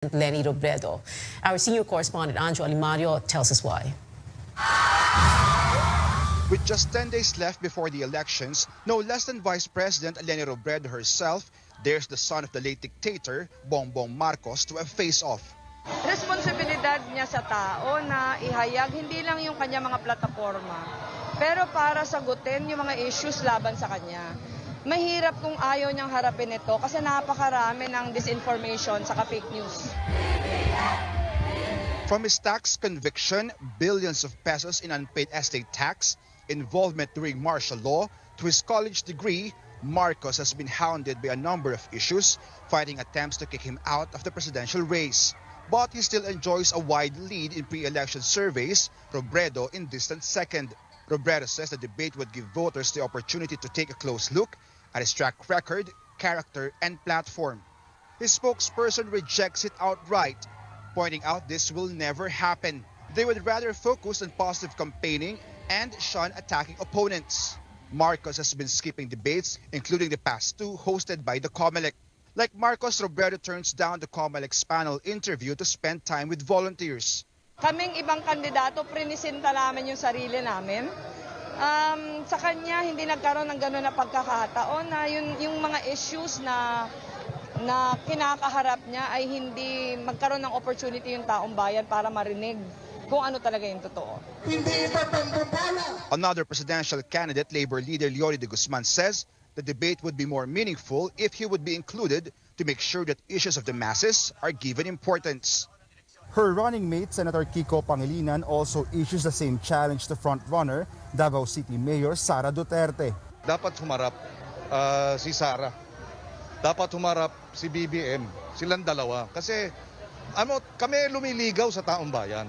Leni Robredo. Our senior correspondent Anjo Alimario tells us why. With just 10 days left before the elections, no less than Vice President Leni Robredo herself dares the son of the late dictator, Bongbong Marcos, to a face-off. Responsibilidad niya sa tao na ihayag hindi lang yung kanya mga plataforma, pero para sagutin yung mga issues laban sa kanya. Mahirap kung ayaw niyang harapin ito kasi napakarami ng disinformation sa fake news. From his tax conviction, billions of pesos in unpaid estate tax, involvement during martial law, to his college degree, Marcos has been hounded by a number of issues, fighting attempts to kick him out of the presidential race. But he still enjoys a wide lead in pre-election surveys, Robredo in distant second. Robredo says the debate would give voters the opportunity to take a close look at his track record, character, and platform. His spokesperson rejects it outright, pointing out this will never happen. They would rather focus on positive campaigning and shun attacking opponents. Marcos has been skipping debates, including the past two hosted by the COMELEC. Like Marcos, Robredo turns down the COMELEC's panel interview to spend time with volunteers. Kaming ibang kandidato, prinisinta namin yung sarili namin. Sa kanya, hindi nagkaroon ng gano'n na pagkakataon na yung mga issues na kinakaharap niya ay hindi magkaroon ng opportunity yung taong bayan para marinig kung ano talaga yung totoo. Another presidential candidate, Labor leader Leody de Guzman, says the debate would be more meaningful if he would be included to make sure that issues of the masses are given importance. Her running mate, Senator Kiko Pangilinan, also issues the same challenge to frontrunner, Davao City Mayor Sara Duterte. Dapat humarap si Sara. Dapat humarap si BBM. Silang dalawa. Kasi kami lumiligaw sa taong bayan.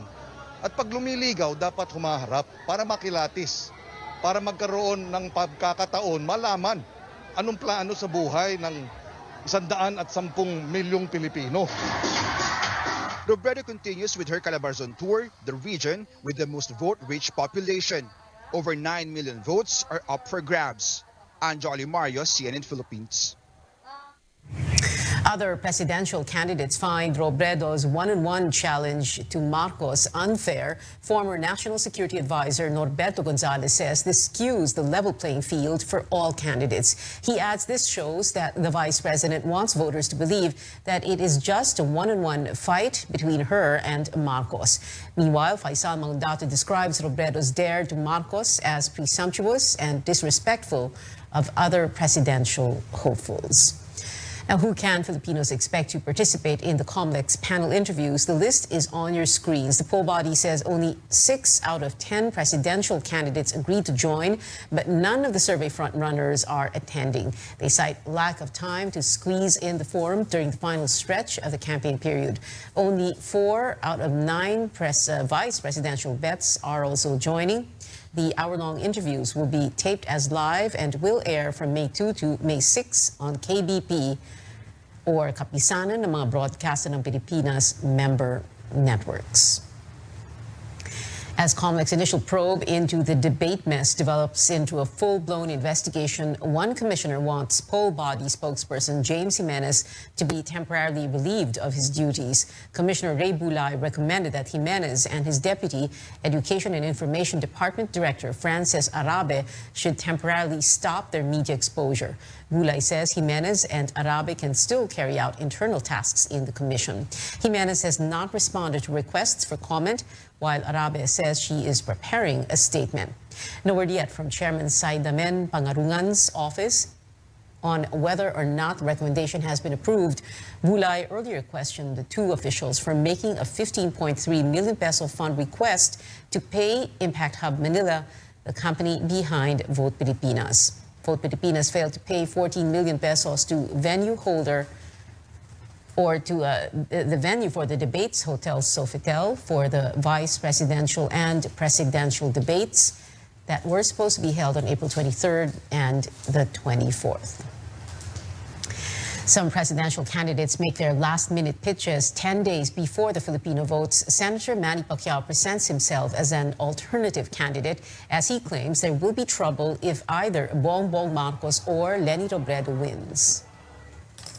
At pag lumiligaw, dapat humaharap para makilatis. Para magkaroon ng pagkakataon, malaman anong plano sa buhay ng 110 milyong Pilipino. Robredo continues with her Calabarzon tour, the region with the most vote-rich population. Over 9 million votes are up for grabs. Anjo Alimario, CNN Philippines. Other presidential candidates find Robredo's one-on-one challenge to Marcos unfair. Former National Security Advisor Norberto Gonzales says this skews the level playing field for all candidates. He adds this shows that the vice president wants voters to believe that it is just a one-on-one fight between her and Marcos. Meanwhile, Faisal Mandato describes Robredo's dare to Marcos as presumptuous and disrespectful of other presidential hopefuls. Now, who can Filipinos expect to participate in the COMELEC's panel interviews? The list is on your screens. The poll body says only 6 out of 10 presidential candidates agreed to join, but none of the survey frontrunners are attending. They cite lack of time to squeeze in the forum during the final stretch of the campaign period. Only 4 out of 9 vice presidential bets are also joining. The hour-long interviews will be taped as live and will air from May 2 to May 6 on KBP or kapisanan ng mga broadcaster ng Pilipinas member networks. As COMELEC's initial probe into the debate mess develops into a full-blown investigation, one commissioner wants poll body spokesperson James Jimenez to be temporarily relieved of his duties. Commissioner Ray Bulay recommended that Jimenez and his deputy, Education and Information Department Director Frances Arabe, should temporarily stop their media exposure. Bulay says Jimenez and Arabe can still carry out internal tasks in the commission. Jimenez has not responded to requests for comment, while Arabe says she is preparing a statement. No word yet from Chairman Saidamen Pangarungan's office on whether or not the recommendation has been approved. Bulay earlier questioned the two officials for making a 15.3 million peso fund request to pay Impact Hub Manila, the company behind Vote Pilipinas. Vote Pilipinas failed to pay 14 million pesos to venue holder or to the venue for the debates, Hotel Sofitel, for the vice presidential and presidential debates that were supposed to be held on April 23rd and the 24th. Some presidential candidates make their last-minute pitches 10 days before the Filipino votes. Senator Manny Pacquiao presents himself as an alternative candidate as he claims there will be trouble if either Bongbong Marcos or Leni Robredo wins.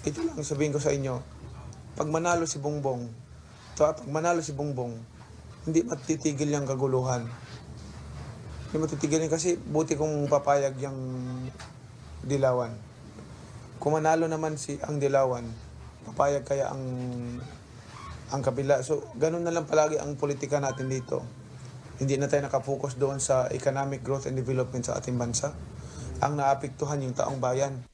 Ito lang sabihin ko sa inyo, pag manalo si Bongbong, hindi matitigil yung kaguluhan. Hindi matitigil yun kasi buti kung papayag yung Dilawan. Kung manalo naman ang Dilawan, papayag kaya ang kabila. So, ganun na lang palagi ang politika natin dito. Hindi na tayo nakapokus doon sa economic growth and development sa ating bansa. Ang naapektuhan yung taong bayan.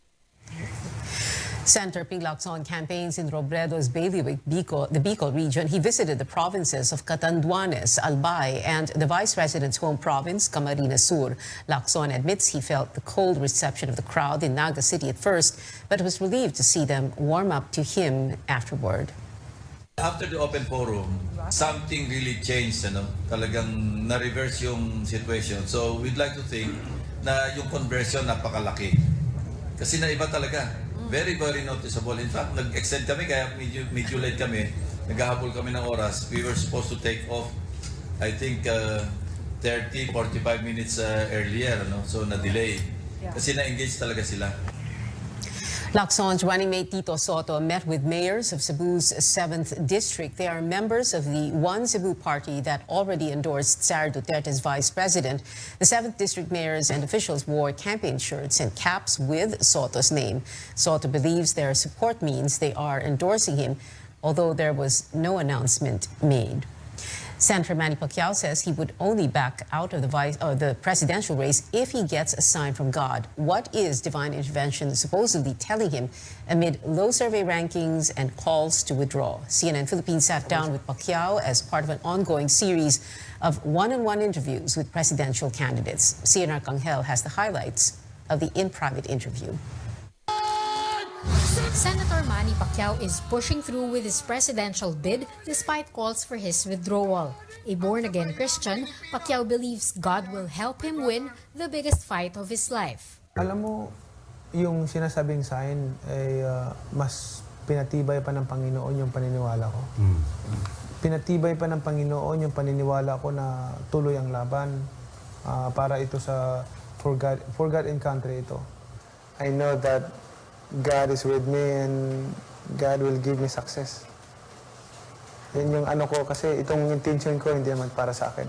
Senator Ping Lacson campaigns in Robredo's bailiwick, the Bicol region. He visited the provinces of Catanduanes, Albay, and the vice president's home province, Camarines Sur. Lacson admits he felt the cold reception of the crowd in Naga City at first, but was relieved to see them warm up to him afterward. After the open forum, something really changed, Talagang na-reverse yung situation. So we'd like to think na yung conversion napakalaki. Kasi naiba talaga. Very, very noticeable. In fact, nag-extend kami, kaya medyo late kami. Naghahabol kami ng oras. We were supposed to take off, I think, 30, 45 minutes earlier. So, na-delay. Kasi na-engage talaga sila. Lacson's running mate Tito Soto met with mayors of Cebu's 7th District. They are members of the One Cebu party that already endorsed Sara Duterte's vice president. The 7th District mayors and officials wore campaign shirts and caps with Soto's name. Soto believes their support means they are endorsing him, although there was no announcement made. Senator Manny Pacquiao says he would only back out of the presidential race if he gets a sign from God. What is divine intervention supposedly telling him amid low survey rankings and calls to withdraw? CNN Philippines sat down with Pacquiao as part of an ongoing series of one-on-one interviews with presidential candidates. CNN Arcangel has the highlights of the in-private interview. Senator Manny Pacquiao is pushing through with his presidential bid despite calls for his withdrawal. A born-again Christian, Pacquiao believes God will help him win the biggest fight of his life. Alam mo, yung sinasabing sign ay mas pinatibay pa ng Panginoon yung paniniwala ko. Pinatibay pa ng Panginoon yung paniniwala ko na tuloy ang laban para ito for God and country ito. I know that God is with me and God will give me success. Yan yung ano ko kasi itong intention ko hindi naman para sa akin.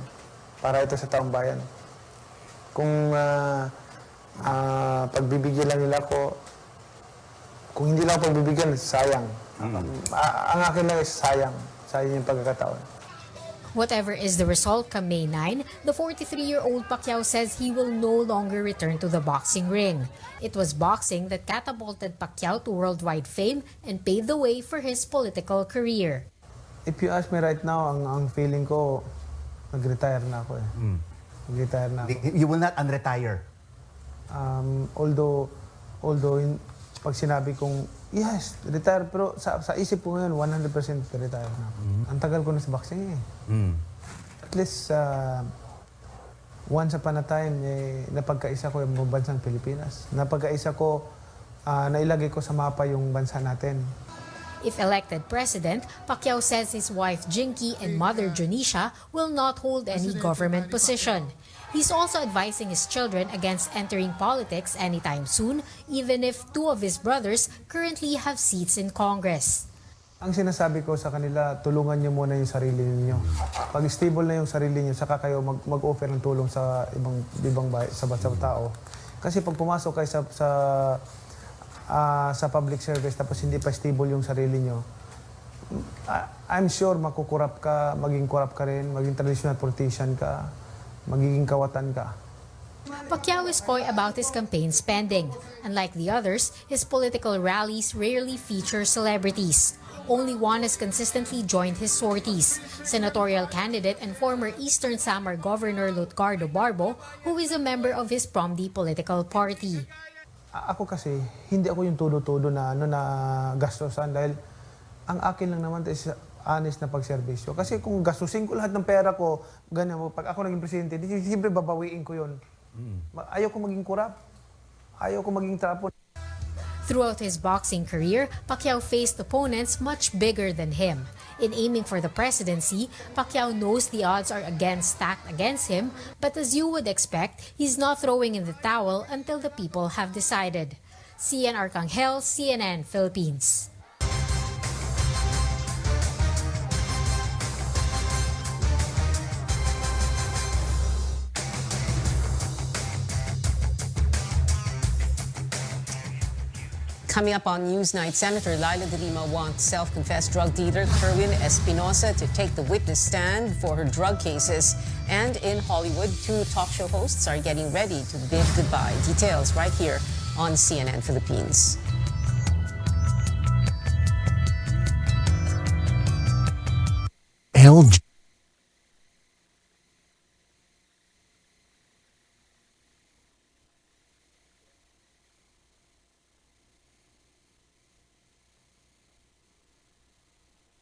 Para ito sa taong bayan. Kung pagbibigyan lang nila ko, kung hindi lang pagbibigyan, sayang. Ang akin lang is sayang. Sayang yung pagkakataon. Whatever is the result come May 9, the 43-year-old Pacquiao says he will no longer return to the boxing ring. It was boxing that catapulted Pacquiao to worldwide fame and paved the way for his political career. If you ask me right now, ang feeling ko, nag-retire na ako eh. Nag-retire na ako. You will not unretire? Although pag sinabi kong, yes, retire, pero sa isip ko ngayon, 100% retire na ako. Ang tagal ko na sa boxing eh. At least, once upon a time, napagkaisa ko yung bansang Pilipinas. Napagkaisa ko, nailagay ko sa mapa yung bansa natin. If elected president, Pacquiao says his wife Jinky and mother Junisha will not hold any government position. He's also advising his children against entering politics anytime soon, even if two of his brothers currently have seats in Congress. Ang sinasabi ko sa kanila, tulungan niyo muna yung sarili niyo. Pag stable na yung sarili niyo, saka kayo mag-offer ng tulong sa ibang sa tao. Kasi pag pumasok kayo sa public service tapos hindi pa stable yung sarili niyo, I'm sure makukurap ka, maging corrupt ka rin, maging traditional politician ka, magiging kawatan ka. Pacquiao is coy about his campaign spending. Unlike the others, his political rallies rarely feature celebrities. Only one has consistently joined his sorties, senatorial candidate and former Eastern Samar Governor Lutgardo Barbo, who is a member of his Promdi political party. Ako kasi, hindi ako yung todo-todo na gastosan dahil ang akin lang naman is honest na pagserbisyo. Kasi kung gastusin ko lahat ng pera ko, ganyan, pag ako naging presidente, siyempre babawiin ko yun. Ayaw ko maging kurap. Ayaw ko maging trapo. Throughout his boxing career, Pacquiao faced opponents much bigger than him. In aiming for the presidency, Pacquiao knows the odds are stacked against him, but as you would expect, he's not throwing in the towel until the people have decided. CN Arcangel, CNN Philippines. Coming up on Newsnight, Senator Laila De Lima wants self-confessed drug dealer Kerwin Espinosa to take the witness stand for her drug cases. And in Hollywood, 2 talk show hosts are getting ready to bid goodbye. Details right here on CNN Philippines. LG.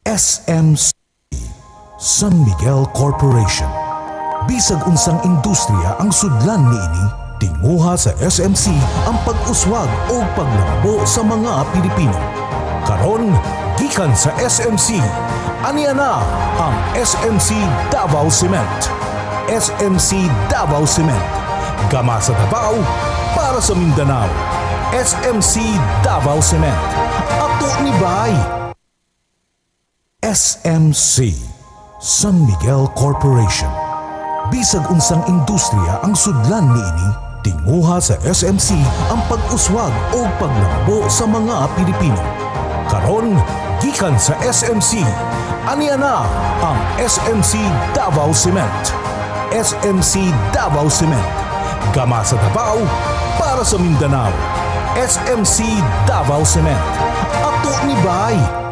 SMC San Miguel Corporation. Bisag unsang industriya ang sudlan niini, tinguha sa SMC ang pag-uswag o paglambo sa mga Pilipino. Karon, gikan sa SMC, aniya na ang SMC Davao Cement. SMC Davao Cement. Gama sa Davao para sa Mindanao. SMC Davao Cement. Ato ni Bay. SMC San Miguel Corporation. Bisag unsang industriya ang sudlan niini, tinguha sa SMC ang pag-uswag o paglambo sa mga Pilipino. Karon, gikan sa SMC, aniya na ang SMC Davao Cement. SMC Davao Cement. Gama sa Davao para sa Mindanao. SMC Davao Cement. Ato ni Bay.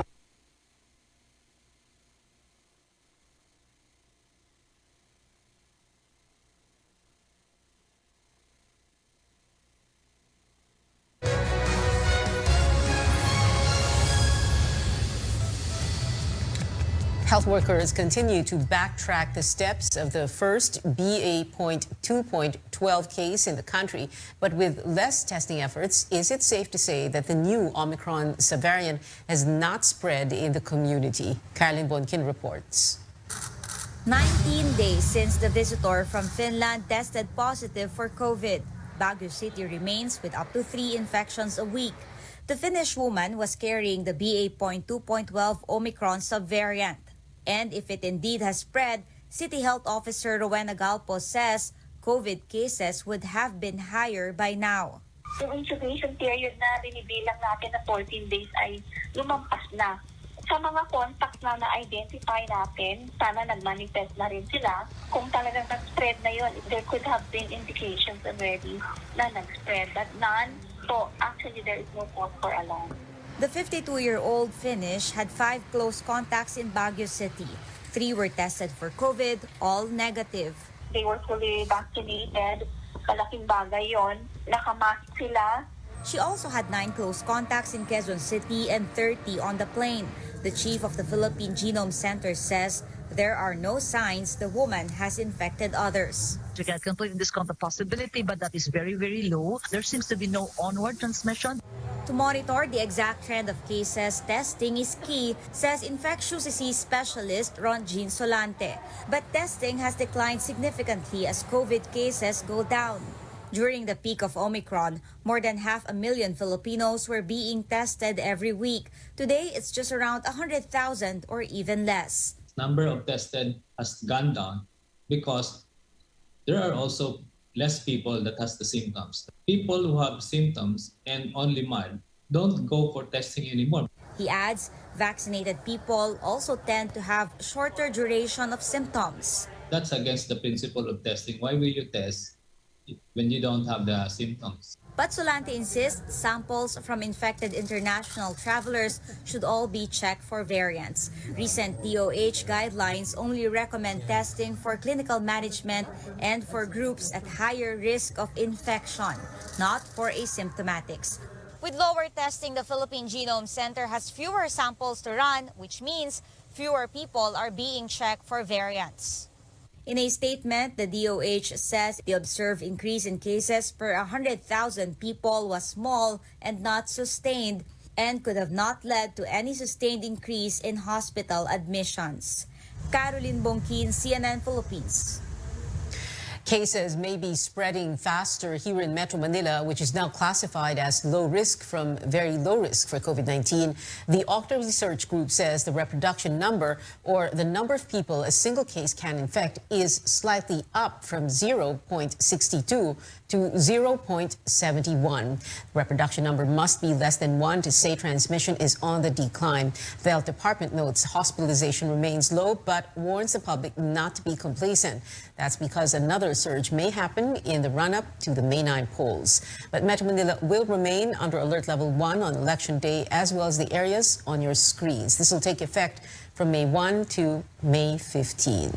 Health workers continue to backtrack the steps of the first BA.2.12 case in the country. But with less testing efforts, is it safe to say that the new Omicron subvariant has not spread in the community? Caroline Bonkin reports. 19 days since the visitor from Finland tested positive for COVID, Baguio City remains with up to 3 infections a week. The Finnish woman was carrying the BA.2.12 Omicron subvariant. And if it indeed has spread, City Health Officer Rowena Galpo says COVID cases would have been higher by now. Yung incubation period na binibilang natin na 14 days ay lumampas na. Sa mga contacts na na-identify natin, sana nag-manifest na rin sila. Kung talagang nag-spread na yun, there could have been indications already na nag-spread. But none, so actually there is no cause for alarm. The 52-year-old Finnish had 5 close contacts in Baguio City. 3 were tested for COVID, all negative. They were fully vaccinated. Malaking bagay yon. Nakamask sila. She also had 9 close contacts in Quezon City and 30 on the plane. The chief of the Philippine Genome Center says there are no signs the woman has infected others. We can completely discount the possibility, but that is very, very low. There seems to be no onward transmission. To monitor the exact trend of cases, testing is key, says infectious disease specialist Ron Jean Solante. But testing has declined significantly as COVID cases go down. During the peak of Omicron, more than 500,000 Filipinos were being tested every week. Today, it's just around 100,000 or even less. Number of tested has gone down because there are also less people that has the symptoms. People who have symptoms and only mild don't go for testing anymore. He adds, vaccinated people also tend to have shorter duration of symptoms. That's against the principle of testing. Why will you test when you don't have the symptoms? But Solante insists samples from infected international travelers should all be checked for variants. Recent DOH guidelines only recommend testing for clinical management and for groups at higher risk of infection, not for asymptomatics. With lower testing, the Philippine Genome Center has fewer samples to run, which means fewer people are being checked for variants. In a statement, the DOH says the observed increase in cases per 100,000 people was small and not sustained and could have not led to any sustained increase in hospital admissions. Caroline Bonkin, CNN Philippines. Cases may be spreading faster here in Metro Manila, which is now classified as low risk from very low risk for COVID-19. The Okta Research Group says the reproduction number, or the number of people a single case can infect, is slightly up from 0.62 to 0.71. Reproduction number must be less than 1 to say transmission is on the decline. The health department notes hospitalization remains low, but warns the public not to be complacent. That's because another surge may happen in the run-up to the May 9 polls. But Metro Manila will remain under alert level 1 on election day, as well as the areas on your screens. This will take effect from May 1 to May 15.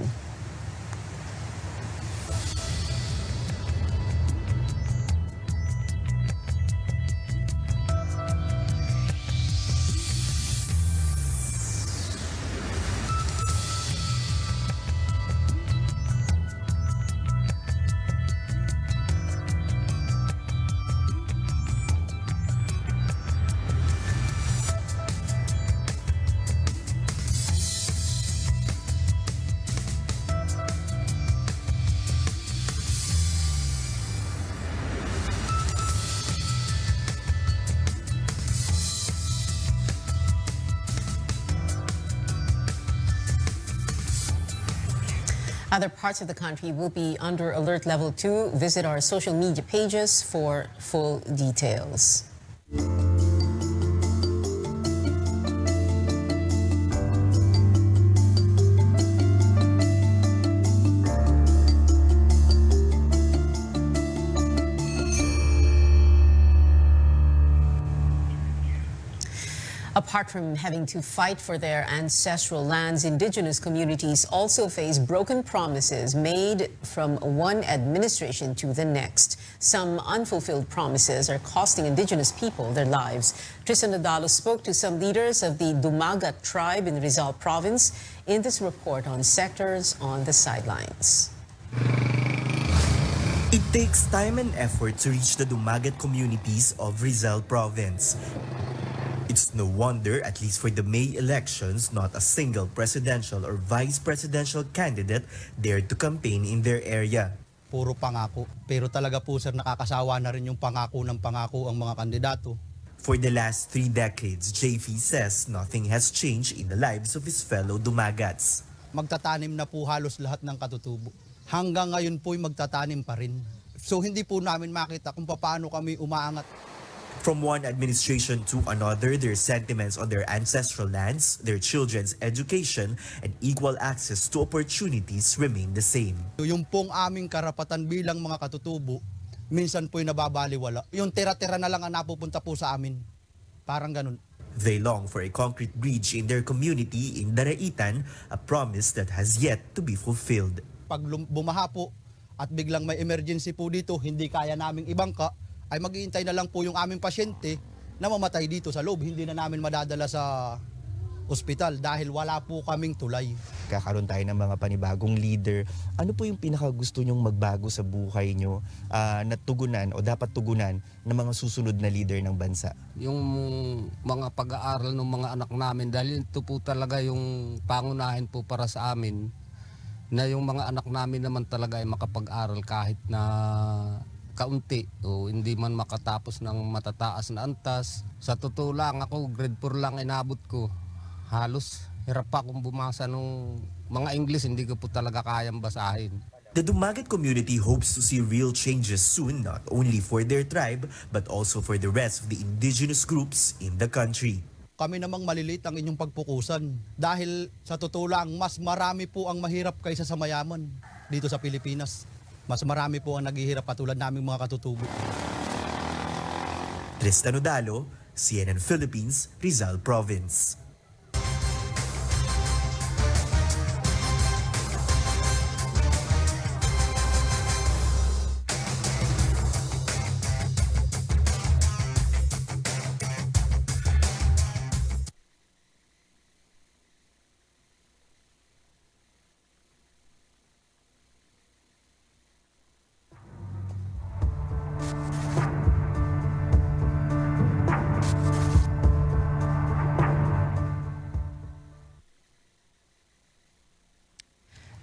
Other parts of the country will be under alert level 2. Visit our social media pages for full details. Apart from having to fight for their ancestral lands, indigenous communities also face broken promises made from one administration to the next. Some unfulfilled promises are costing indigenous people their lives. Tristan Nadalo spoke to some leaders of the Dumagat tribe in Rizal province in this report on Sectors on the Sidelines. It takes time and effort to reach the Dumagat communities of Rizal province. It's no wonder, at least for the May elections, not a single presidential or vice presidential candidate dared to campaign in their area. Puro pangako. Pero talaga po sir, nakakasawa na rin yung pangako ng pangako ang mga kandidato. For the last 3 decades, JV says nothing has changed in the lives of his fellow Dumagats. Magtatanim na po halos lahat ng katutubo. Hanggang ngayon po'y magtatanim pa rin. So hindi po namin makita kung paano kami umaangat. From one administration to another, their sentiments on their ancestral lands, their children's education, and equal access to opportunities remain the same. Yung pong aming karapatan bilang mga katutubo, minsan po'y nababaliwala. Yung tira-tira na lang ang napupunta po sa amin. Parang ganun. They long for a concrete bridge in their community in Daraitan, a promise that has yet to be fulfilled. Pag bumaha po at biglang may emergency po dito, hindi kaya naming ibangka, ay maghihintay na lang po yung aming pasyente na mamatay dito sa loob. Hindi na namin madadala sa ospital dahil wala po kaming tulay. Kakaroon tayo ng mga panibagong leader. Ano po yung pinakagusto nyong magbago sa buhay nyo na tugunan o dapat tugunan ng mga susunod na leader ng bansa? Yung mga pag-aaral ng mga anak namin, dahil ito po talaga yung pangunahin po para sa amin, na yung mga anak namin naman talaga ay makapag-aral kahit na kaunti o hindi man makatapos ng matataas na antas. Sa totoo lang, ako grade 4 lang inabot ko. Halos hirap pa akong bumasa nung mga English, hindi ko po talaga kayang basahin. The Dumagat community hopes to see real changes soon, not only for their tribe, but also for the rest of the indigenous groups in the country. Kami namang maliliit ang inyong pagpukusan dahil sa totoo lang, mas marami po ang mahirap kaysa sa mayaman dito sa Pilipinas. Mas marami po ang naghihirap katulad naming mga katutubo. Tristan Nadalo, CNN Philippines, Rizal Province.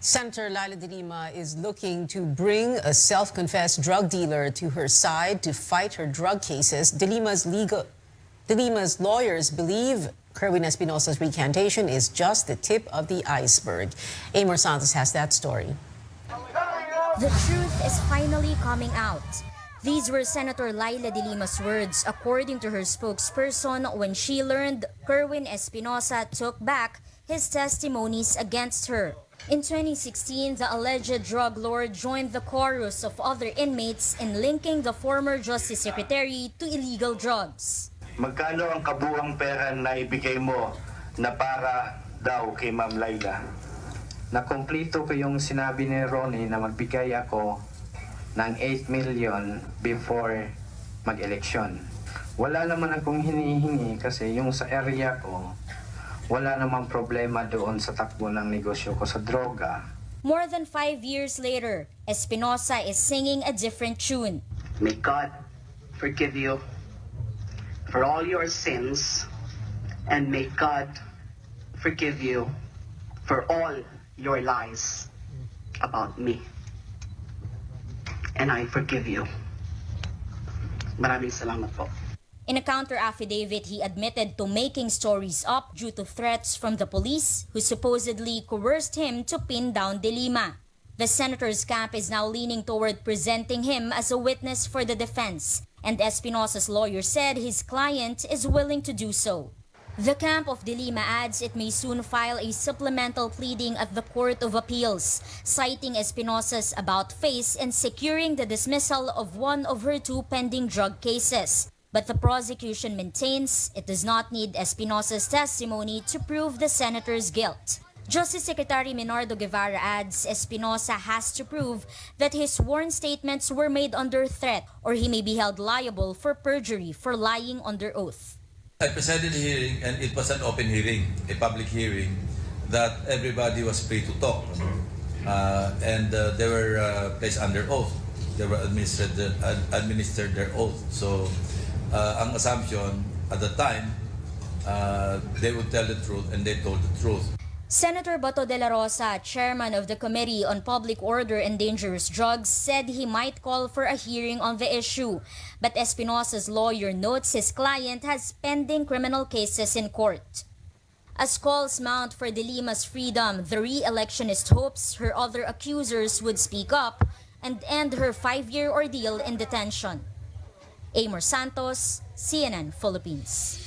Senator Laila de Lima is looking to bring a self-confessed drug dealer to her side to fight her drug cases. De Lima's lawyers believe Kerwin Espinosa's recantation is just the tip of the iceberg. Amor Santos has that story. The truth is finally coming out. These were Senator Laila de Lima's words, according to her spokesperson, when she learned Kerwin Espinosa took back his testimonies against her. In 2016, the alleged drug lord joined the chorus of other inmates in linking the former Justice Secretary to illegal drugs. Magkano ang kabuuang pera na ibigay mo na para daw kay Ma'am Laila? Nakumpleto ko yung sinabi ni Ronnie na magbigay ako ng 8 million before mag-eleksyon. Wala naman akong hinihingi kasi yung sa area ko, wala namang problema doon sa takbo ng negosyo ko sa droga. More than 5 years later, Espinosa is singing a different tune. May God forgive you for all your sins, and may God forgive you for all your lies about me. And I forgive you. Maraming salamat po. In a counter affidavit, he admitted to making stories up due to threats from the police who supposedly coerced him to pin down De Lima. The senator's camp is now leaning toward presenting him as a witness for the defense, and Espinosa's lawyer said his client is willing to do so. The camp of De Lima adds it may soon file a supplemental pleading at the Court of Appeals, citing Espinosa's about-face and securing the dismissal of one of her 2 pending drug cases. But the prosecution maintains it does not need Espinosa's testimony to prove the senator's guilt. Justice Secretary Menardo Guevara adds Espinosa has to prove that his sworn statements were made under threat or he may be held liable for perjury for lying under oath. I presided a hearing and it was an open hearing, a public hearing that everybody was free to talk. And they were placed under oath. They were administered their oath. So ang assumption at the time, they would tell the truth and they told the truth. Senator Bato de la Rosa, chairman of the Committee on Public Order and Dangerous Drugs, said he might call for a hearing on the issue. But Espinosa's lawyer notes his client has pending criminal cases in court. As calls mount for De Lima's freedom, the re-electionist hopes her other accusers would speak up and end her 5-year ordeal in detention. Amor Santos, CNN Philippines.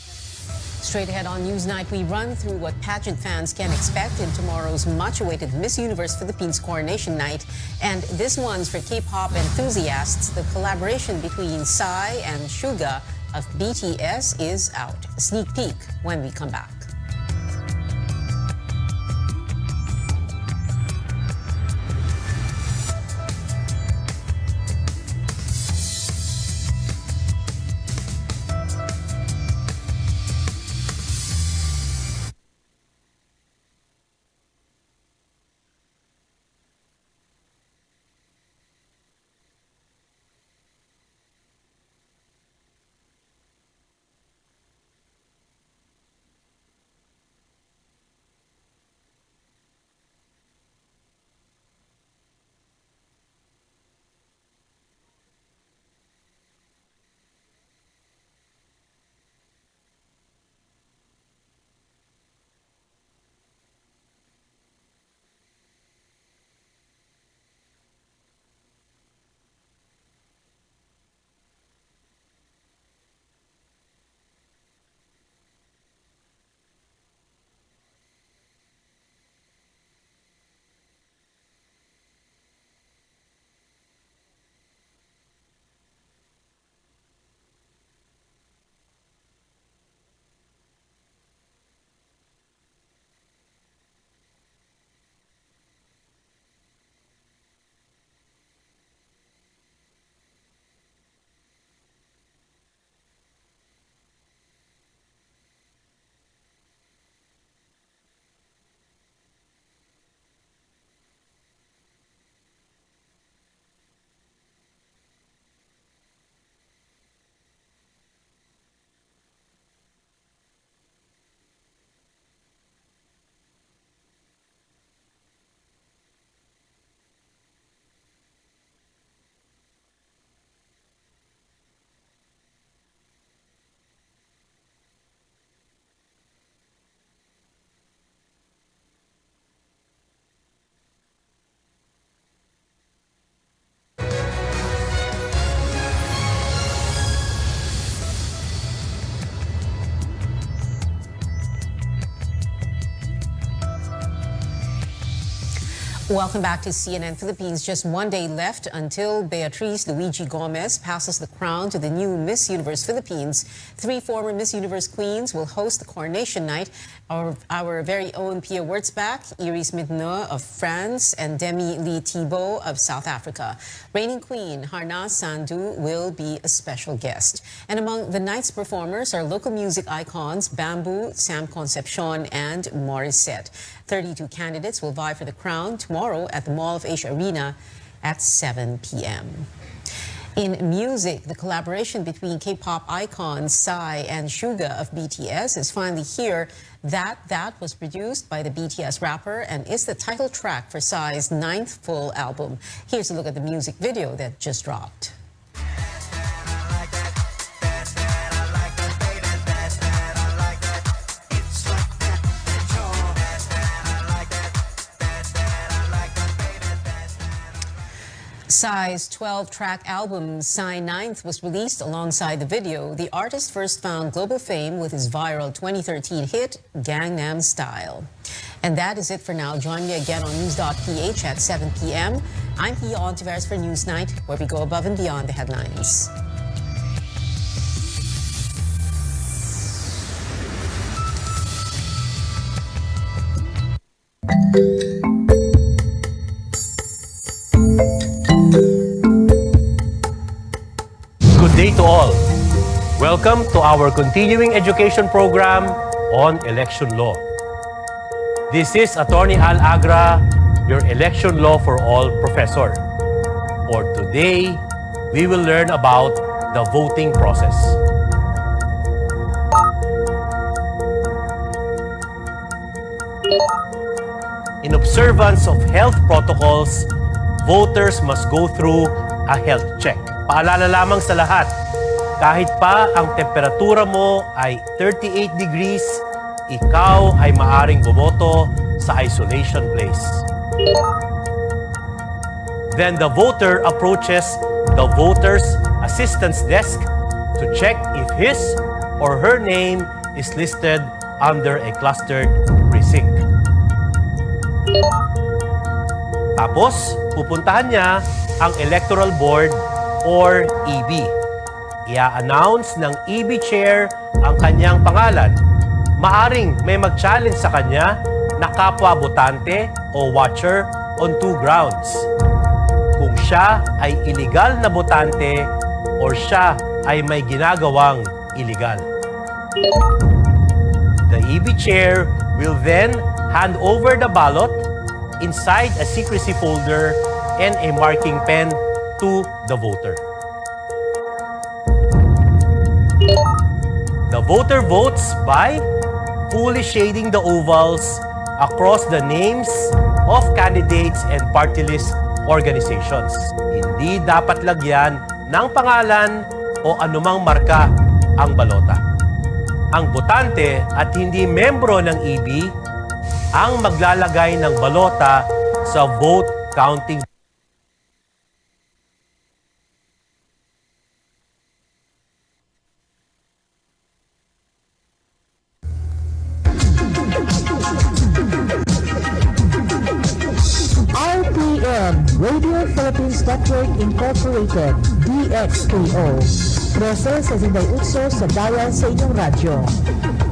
Straight ahead on Newsnight, we run through what pageant fans can expect in tomorrow's much-awaited Miss Universe Philippines Coronation Night. And this one's for K-pop enthusiasts. The collaboration between Psy and Suga of BTS is out. A sneak peek when we come back. Welcome back to CNN Philippines. Just one day left until Beatriz Luigi Gomez passes the crown to the new Miss Universe Philippines. 3 former Miss Universe queens will host the coronation night. Our very own Pia Wurtzbach, Iris Mitno of France, and Demi Lee Thibault of South Africa. Reigning queen Harna Sandu will be a special guest. And among the night's performers are local music icons Bamboo, Sam Concepcion, and Morissette. 32 candidates will vie for the crown tomorrow at the Mall of Asia Arena at 7 p.m. In music, the collaboration between K-pop icons Psy and Suga of BTS is finally here. That was produced by the BTS rapper and is the title track for Psy's 9th full album. Here's a look at the music video that just dropped. Psy's 12-track album, Psy 9th, was released alongside the video. The artist first found global fame with his viral 2013 hit, Gangnam Style. And that is it for now. Join me again on News.ph at 7 p.m. I'm Pia Ontiveros for Newsnight, where we go above and beyond the headlines. Good day to all. Welcome to our continuing education program on election law. This is Attorney Al Agra, your election law for all professor. For today, we will learn about the voting process. In observance of health protocols, voters must go through a health check. Paalala lamang sa lahat, kahit pa ang temperatura mo ay 38 degrees, ikaw ay maaring bumoto sa isolation place. Then the voter approaches the voter's assistance desk to check if his or her name is listed under a clustered precinct. Tapos, pupuntahan niya ang Electoral Board or EB. Ia-announce ng EB chair ang kanyang pangalan. Maaring may mag-challenge sa kanya na kapwa-botante o watcher on 2 grounds. Kung siya ay illegal na botante or siya ay may ginagawang illegal. The EB chair will then hand over the ballot inside a secrecy folder and a marking pen to the voter. The voter votes by fully shading the ovals across the names of candidates and party list organizations. Hindi dapat lagyan ng pangalan o anumang marka ang balota. Ang botante at hindi membro ng EB ang maglalagay ng balota sa vote counting. Radio Philippines Network Incorporated, DXKO. 13:68 sa bayan sa inyong radyo.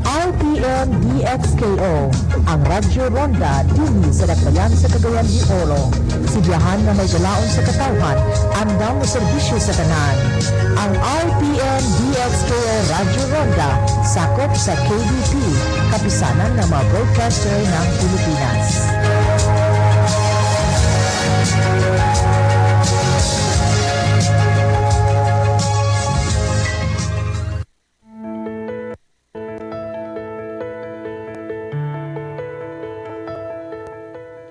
RPM DXKO, ang Radyo Ronda dili sa Dakbayan sa Cagayan de Oro. Sibiyahan na may galaon sa katawhan, andam na serbisyo sa tanan. Ang RPM DXKO Radyo Ronda, sakop sa KBP, kapisanan ng mga broadcaster ng Pilipinas.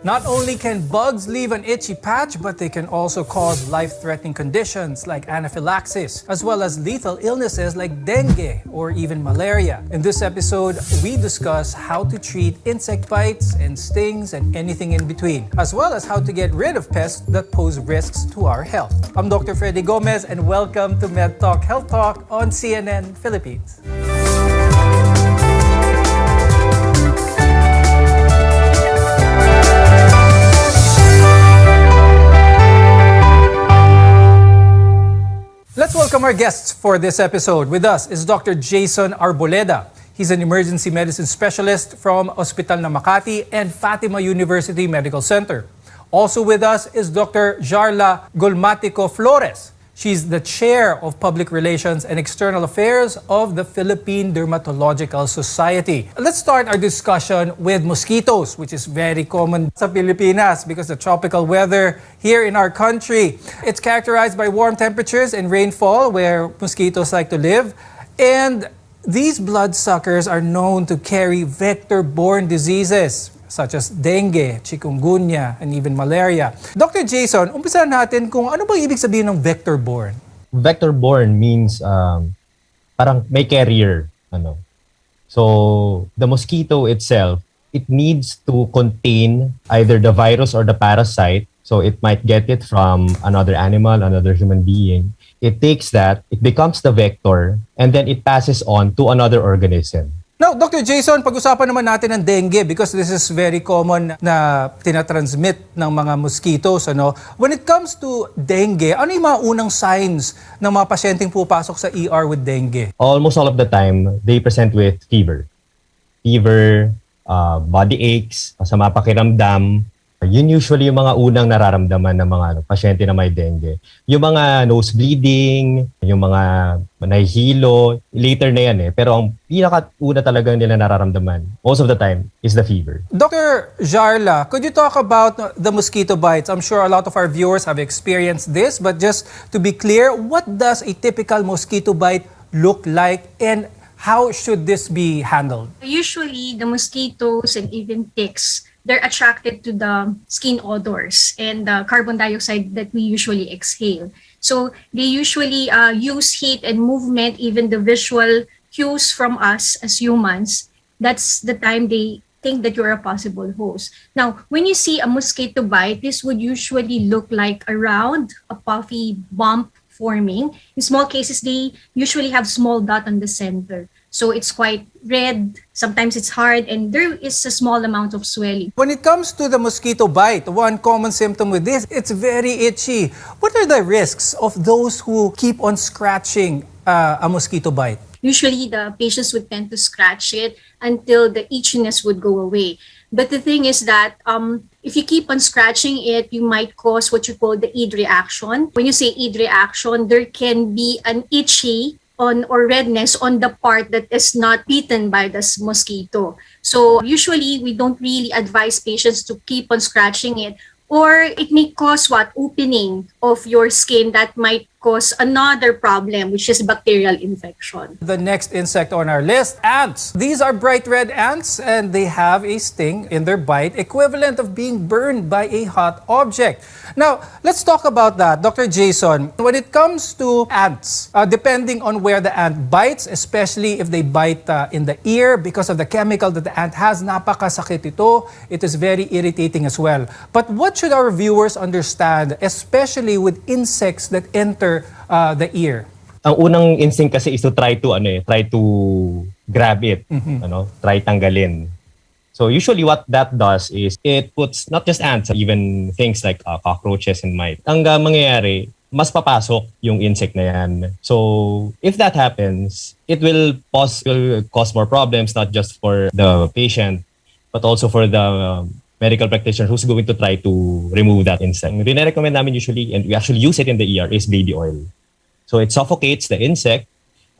Not only can bugs leave an itchy patch, but they can also cause life-threatening conditions like anaphylaxis, as well as lethal illnesses like dengue or even malaria. In this episode, we discuss how to treat insect bites and stings and anything in between, as well as how to get rid of pests that pose risks to our health. I'm Dr. Freddy Gomez, and welcome to MedTalk Health Talk on CNN Philippines. our guests for this episode. With us is Dr. Jason Arboleda. He's an emergency medicine specialist from Hospital na Makati and Fatima University Medical Center. Also with us is Dr. Jarla Golmatico Flores. She's the chair of Public Relations and External Affairs of the Philippine Dermatological Society. Let's start our discussion with mosquitoes, which is very common sa Pilipinas because the tropical weather here in our country. It's characterized by warm temperatures and rainfall where mosquitoes like to live. And these bloodsuckers are known to carry vector-borne diseases such as dengue, chikungunya, and even malaria. Dr. Jason, umpisahan natin kung ano bang ibig sabihin ng vector-borne? Vector-borne means parang may carrier. So, the mosquito itself, it needs to contain either the virus or the parasite. So, it might get it from another animal, another human being. It takes that, it becomes the vector, and then it passes on to another organism. Now, Dr. Jason, pag-usapan naman natin ng dengue because this is very common na tinatransmit ng mga mosquitoes. When it comes to dengue, ano yung mga unang signs ng mga pasyenteng pupasok sa ER with dengue? Almost all of the time, they present with fever. Fever, body aches, masama pakiramdam. Yun usually yung mga unang nararamdaman ng mga pasyente na may dengue. Yung mga nose bleeding, yung mga nahihilo, later na yan eh. Pero ang pinaka-una talaga nila nararamdaman, most of the time, is the fever. Dr. Jarla, could you talk about the mosquito bites? I'm sure a lot of our viewers have experienced this, but just to be clear, what does a typical mosquito bite look like and how should this be handled? Usually, the mosquitoes and even ticks, they're attracted to the skin odors and the carbon dioxide that we usually exhale. So they usually use heat and movement, even the visual cues from us as humans. That's the time they think that you're a possible host. Now, when you see a mosquito bite, this would usually look like a round, a puffy bump forming. In small cases, they usually have small dot on the center. So it's quite red, sometimes it's hard, and there is a small amount of swelling. When it comes to the mosquito bite, one common symptom with this, it's very itchy. What are the risks of those who keep on scratching a mosquito bite? Usually the patients would tend to scratch it until the itchiness would go away. But the thing is that if you keep on scratching it, you might cause what you call the id reaction. When you say id reaction, there can be an itchy or redness on the part that is not bitten by the mosquito. So usually we don't really advise patients to keep on scratching it, or it may cause opening of your skin that might cause another problem, which is bacterial infection. The next insect on our list, ants. These are bright red ants and they have a sting in their bite equivalent of being burned by a hot object. Now, let's talk about that. Dr. Jason, when it comes to ants, depending on where the ant bites, especially if they bite in the ear because of the chemical that the ant has, napakasakit ito. It is very irritating as well. But what should our viewers understand, especially with insects that enter the ear? Ang unang instinct kasi is to try to grab it, try tanggalin. So usually what that does is it puts not just ants, even things like cockroaches and mites. Ang mangyayari, mas papasok yung insect na yan. So if that happens, it will cause more problems, not just for the patient, but also for the medical practitioner who's going to try to remove that insect. Recommend namin usually, and we actually use it in the ER, is baby oil. So it suffocates the insect,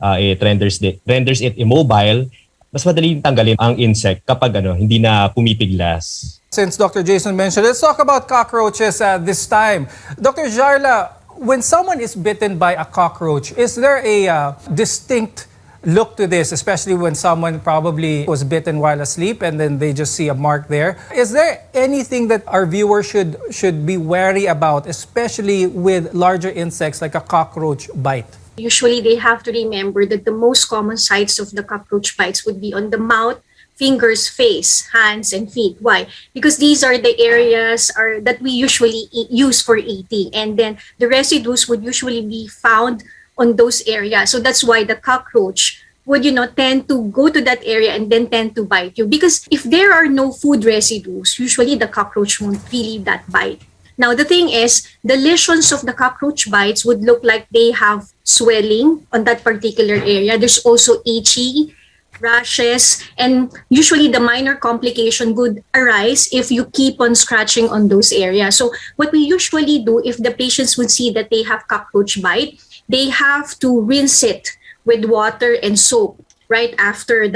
it renders it immobile. Mas madaling tanggalin ang insect kapag hindi na pumipiglas. Since Dr. Jason mentioned, let's talk about cockroaches this time. Dr. Jarla, when someone is bitten by a cockroach, is there a distinct look to this, especially when someone probably was bitten while asleep and then they just see a mark there? Is there anything that our viewers should be wary about, especially with larger insects like a cockroach bite? Usually they have to remember that the most common sites of the cockroach bites would be on the mouth, fingers, face, hands, and feet. Why? Because these are the areas that we usually use for eating, and then the residues would usually be found on those areas. So that's why the cockroach would, tend to go to that area and then tend to bite you. Because if there are no food residues, usually the cockroach won't really that bite. Now, the thing is, the lesions of the cockroach bites would look like they have swelling on that particular area. There's also itchy, rashes, and usually the minor complication would arise if you keep on scratching on those areas. So what we usually do, if the patients would see that they have cockroach bite, they have to rinse it with water and soap right after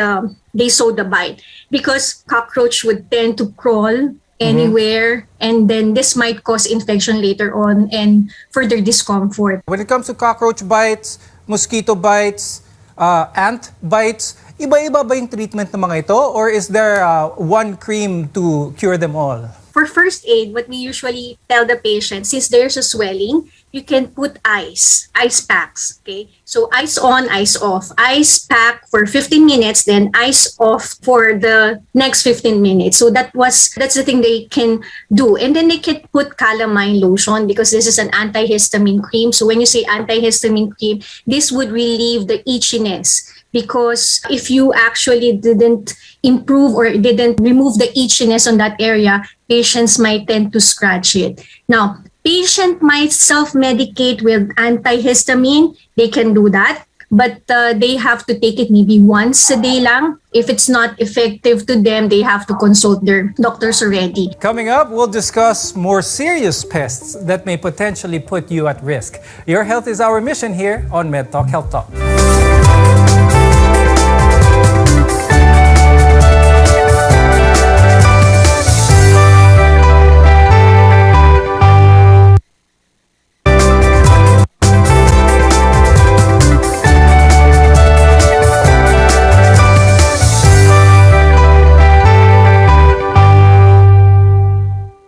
they sew the bite, because cockroach would tend to crawl anywhere, and then this might cause infection later on and further discomfort. When it comes to cockroach bites, mosquito bites, ant bites, iba-iba ba yung treatment ng mga ito, or is there one cream to cure them all? For first aid, what we usually tell the patient, since there's a swelling, you can put ice packs, okay? So ice on, ice off. Ice pack for 15 minutes, then ice off for the next 15 minutes. So that's the thing they can do. And then they can put calamine lotion, because this is an antihistamine cream. So when you say antihistamine cream, this would relieve the itchiness. Because if you actually didn't improve or didn't remove the itchiness on that area, patients might tend to scratch it. Now, patient might self-medicate with antihistamine. They can do that, but they have to take it maybe once a day lang. If it's not effective to them, they have to consult their doctors already. Coming up, we'll discuss more serious pests that may potentially put you at risk. Your health is our mission here on MedTalk Health Talk.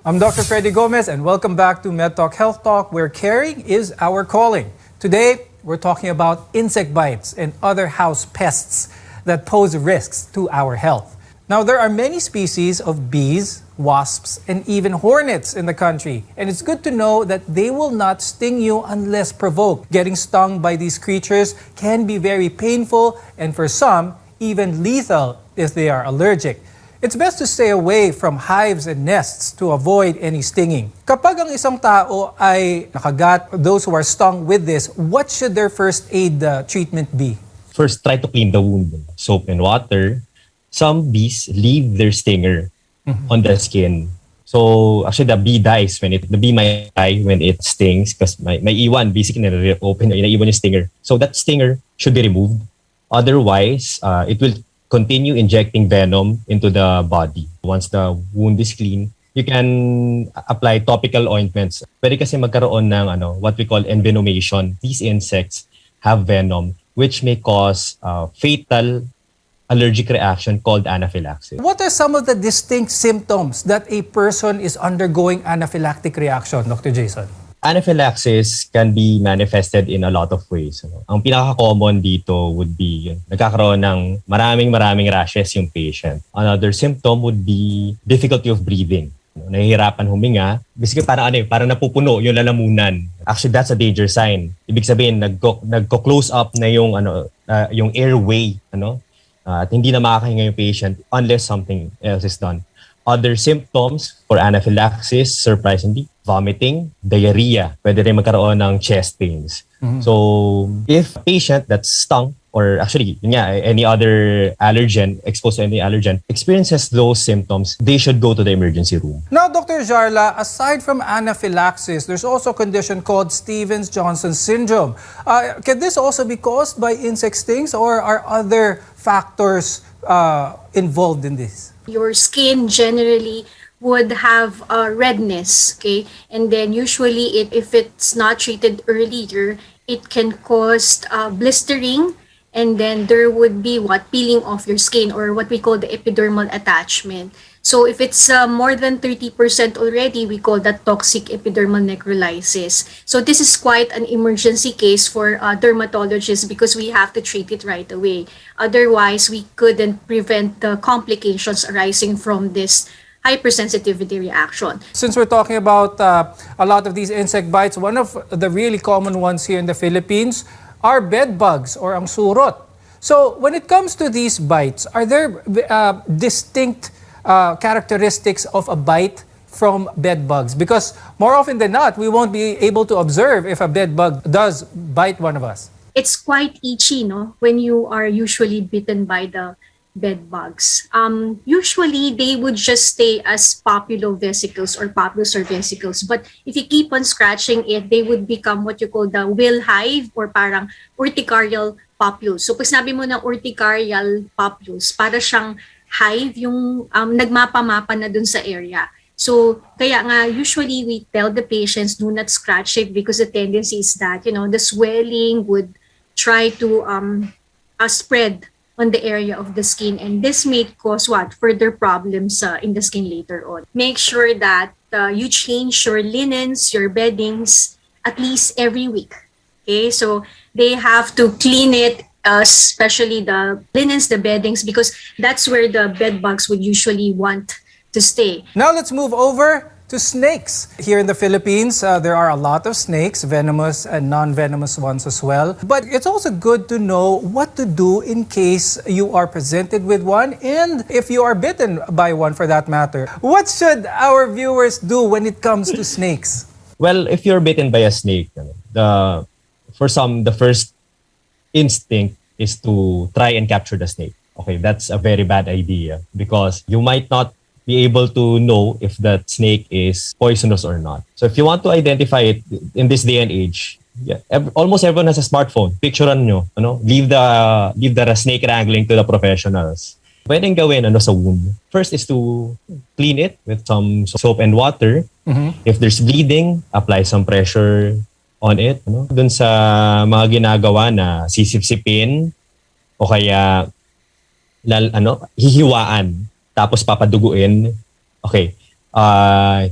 I'm Dr. Freddy Gomez, and welcome back to MedTalk Health Talk, where caring is our calling. Today, we're talking about insect bites and other house pests that pose risks to our health. Now, there are many species of bees, wasps, and even hornets in the country, and it's good to know that they will not sting you unless provoked. Getting stung by these creatures can be very painful, and for some, even lethal if they are allergic. It's best to stay away from hives and nests to avoid any stinging. Kapag ang isang tao ay nakagat, those who are stung with this, what should their first aid treatment be? First, try to clean the wound. Soap and water. Some bees leave their stinger on the skin. So actually the bee dies the bee might die when it stings, because may iwan, basically na-open, naiwan yung stinger. So that stinger should be removed. Otherwise, it will continue injecting venom into the body. Once the wound is clean, you can apply topical ointments. Pwede kasi magkaroon ng what we call envenomation. These insects have venom which may cause fatal allergic reaction called anaphylaxis. What are some of the distinct symptoms that a person is undergoing anaphylactic reaction, Dr. Jason? Anaphylaxis can be manifested in a lot of ways. Ang pinaka-common dito would be nagkakaroon ng maraming rashes yung patient. Another symptom would be difficulty of breathing. Nahihirapan huminga. Basically parang napupuno yung lalamunan. Actually, that's a danger sign. Ibig sabihin, nagko-close up na yung yung airway, at hindi na makakahinga yung patient unless something else is done. Other symptoms for anaphylaxis, surprisingly, vomiting, diarrhea. Pwede rin magkaroon ng chest pains. So, if a patient that's stung, or actually, any other allergen, exposed to any allergen, experiences those symptoms, they should go to the emergency room. Now, Dr. Jarla, aside from anaphylaxis, there's also a condition called Stevens-Johnson syndrome. Can this also be caused by insect stings, or are other factors involved in this? Your skin generally would have redness, okay? And then usually if it's not treated earlier, it can cause blistering, and then there would be peeling off your skin, or what we call the epidermal attachment. So if it's more than 30% already, we call that toxic epidermal necrolysis. So this is quite an emergency case for dermatologists, because we have to treat it right away. Otherwise, we couldn't prevent the complications arising from this hypersensitivity reaction. Since we're talking about a lot of these insect bites, one of the really common ones here in the Philippines are bed bugs, or ang surot. So when it comes to these bites, are there distinct characteristics of a bite from bed bugs? Because more often than not, we won't be able to observe if a bed bug does bite one of us. It's quite itchy, no? When you are usually bitten by the bed bugs. Usually, they would just stay as papullovesicles or papules or vesicles. But if you keep on scratching it, they would become what you call the will hive or parang urticarial papules. So pag sinabi mo ng urticarial papules, para siyang hive yung nagmapa-mapa na dun sa area. So kaya nga usually we tell the patients do not scratch it because the tendency is that, the swelling would try to spread on the area of the skin, and this may cause further problems in the skin later on. Make sure that you change your linens, your beddings at least every week. Okay, so they have to clean it, especially the linens, the beddings, because that's where the bed bugs would usually want to stay. Now let's move over to snakes. Here in the Philippines, there are a lot of snakes, venomous and non-venomous ones as well. But it's also good to know what to do in case you are presented with one and if you are bitten by one for that matter. What should our viewers do when it comes to snakes? Well, if you're bitten by a snake, the first instinct is to try and capture the snake. Okay, that's a very bad idea because you might not be able to know if that snake is poisonous or not. So if you want to identify it in this day and age, almost everyone has a smartphone. Picturean nyo, leave the snake wrangling to the professionals. Pwedeng gawin sa wound. First is to clean it with some soap and water. If there's bleeding, apply some pressure on it. Dun sa mga ginagawa na sisip-sipin o kaya hihiwaan tapos papaduguin. Okay.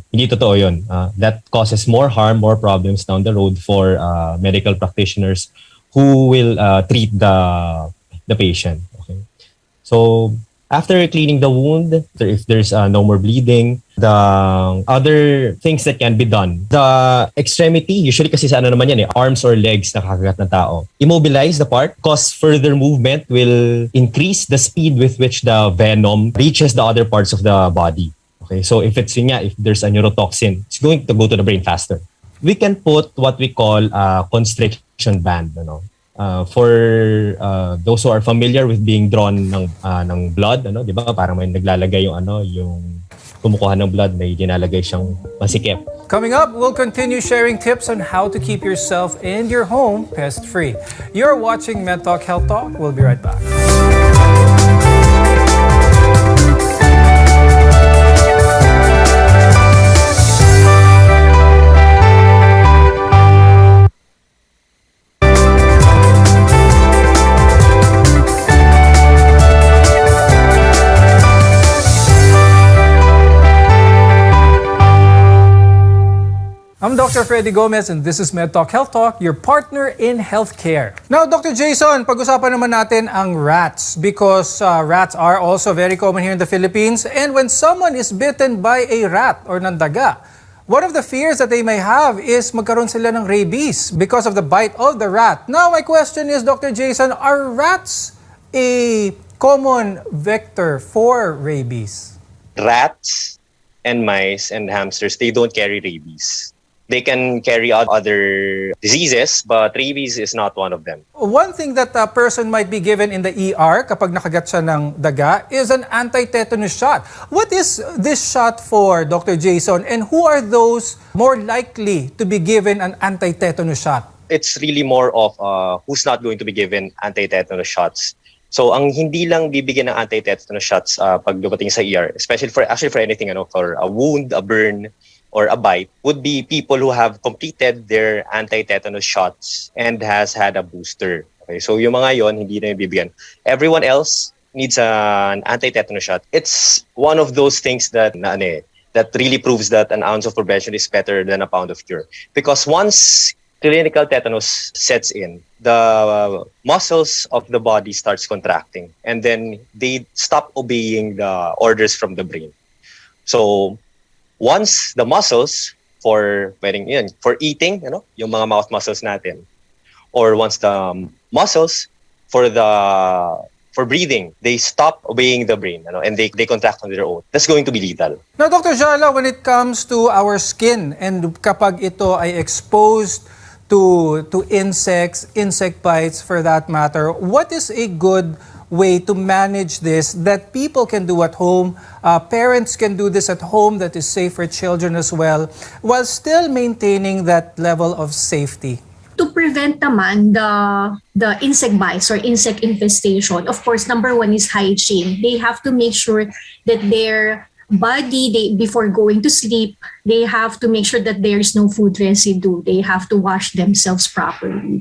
Hindi totoo yun. That causes more harm, more problems down the road for medical practitioners who will treat the patient. Okay. So, after cleaning the wound, if there's no more bleeding, the other things that can be done, the extremity, usually kasi sa arms or legs na kakagat ng tao, immobilize the part, cause further movement will increase the speed with which the venom reaches the other parts of the body. Okay, so if there's a neurotoxin, it's going to go to the brain faster. We can put what we call a constriction band, for those who are familiar with being drawn ng blood, di ba? Parang may naglalagay yung kumukuha ng blood, may ginalagay siyang masikip. Coming up, we'll continue sharing tips on how to keep yourself and your home pest-free. You're watching MedTalk Health Talk. We'll be right back. I'm Dr. Freddy Gomez and this is MedTalk Health Talk, your partner in healthcare. Now, Dr. Jason, pag-usapan naman natin ang rats because rats are also very common here in the Philippines. And when someone is bitten by a rat or nandaga, one of the fears that they may have is magkaroon sila ng rabies because of the bite of the rat. Now, my question is, Dr. Jason, are rats a common vector for rabies? Rats and mice and hamsters, they don't carry rabies. They can carry out other diseases, but rabies is not one of them. One thing that a person might be given in the ER kapag nakagat siya ng daga is an anti-tetanus shot. What is this shot for, Dr. Jason, and who are those more likely to be given an anti-tetanus shot? It's really more of who's not going to be given anti-tetanus shots. So ang hindi lang bibigyan ng anti-tetanus shots pag dumating sa ER, especially for anything, for a wound, a burn, or a bite, would be people who have completed their anti-tetanus shots and has had a booster. Okay, so yung mga yon hindi na bibigyan. Everyone else needs an anti-tetanus shot. It's one of those things that really proves that an ounce of prevention is better than a pound of cure. Because once clinical tetanus sets in, the muscles of the body starts contracting and then they stop obeying the orders from the brain. So once the muscles for eating, yung mga mouth muscles natin, or once the muscles for the for breathing. They stop obeying the brain, and they contract on their own. That's going to be lethal. Now, Dr. Jala, when it comes to our skin and kapag ito ay exposed to insects, insect bites for that matter, what is a good way to manage this that people can do at home, parents can do this at home that is safe for children as well, while still maintaining that level of safety? To prevent naman the insect bites or insect infestation, of course, number one is hygiene. They have to make sure that their body, before going to sleep, they have to make sure that there is no food residue. They have to wash themselves properly.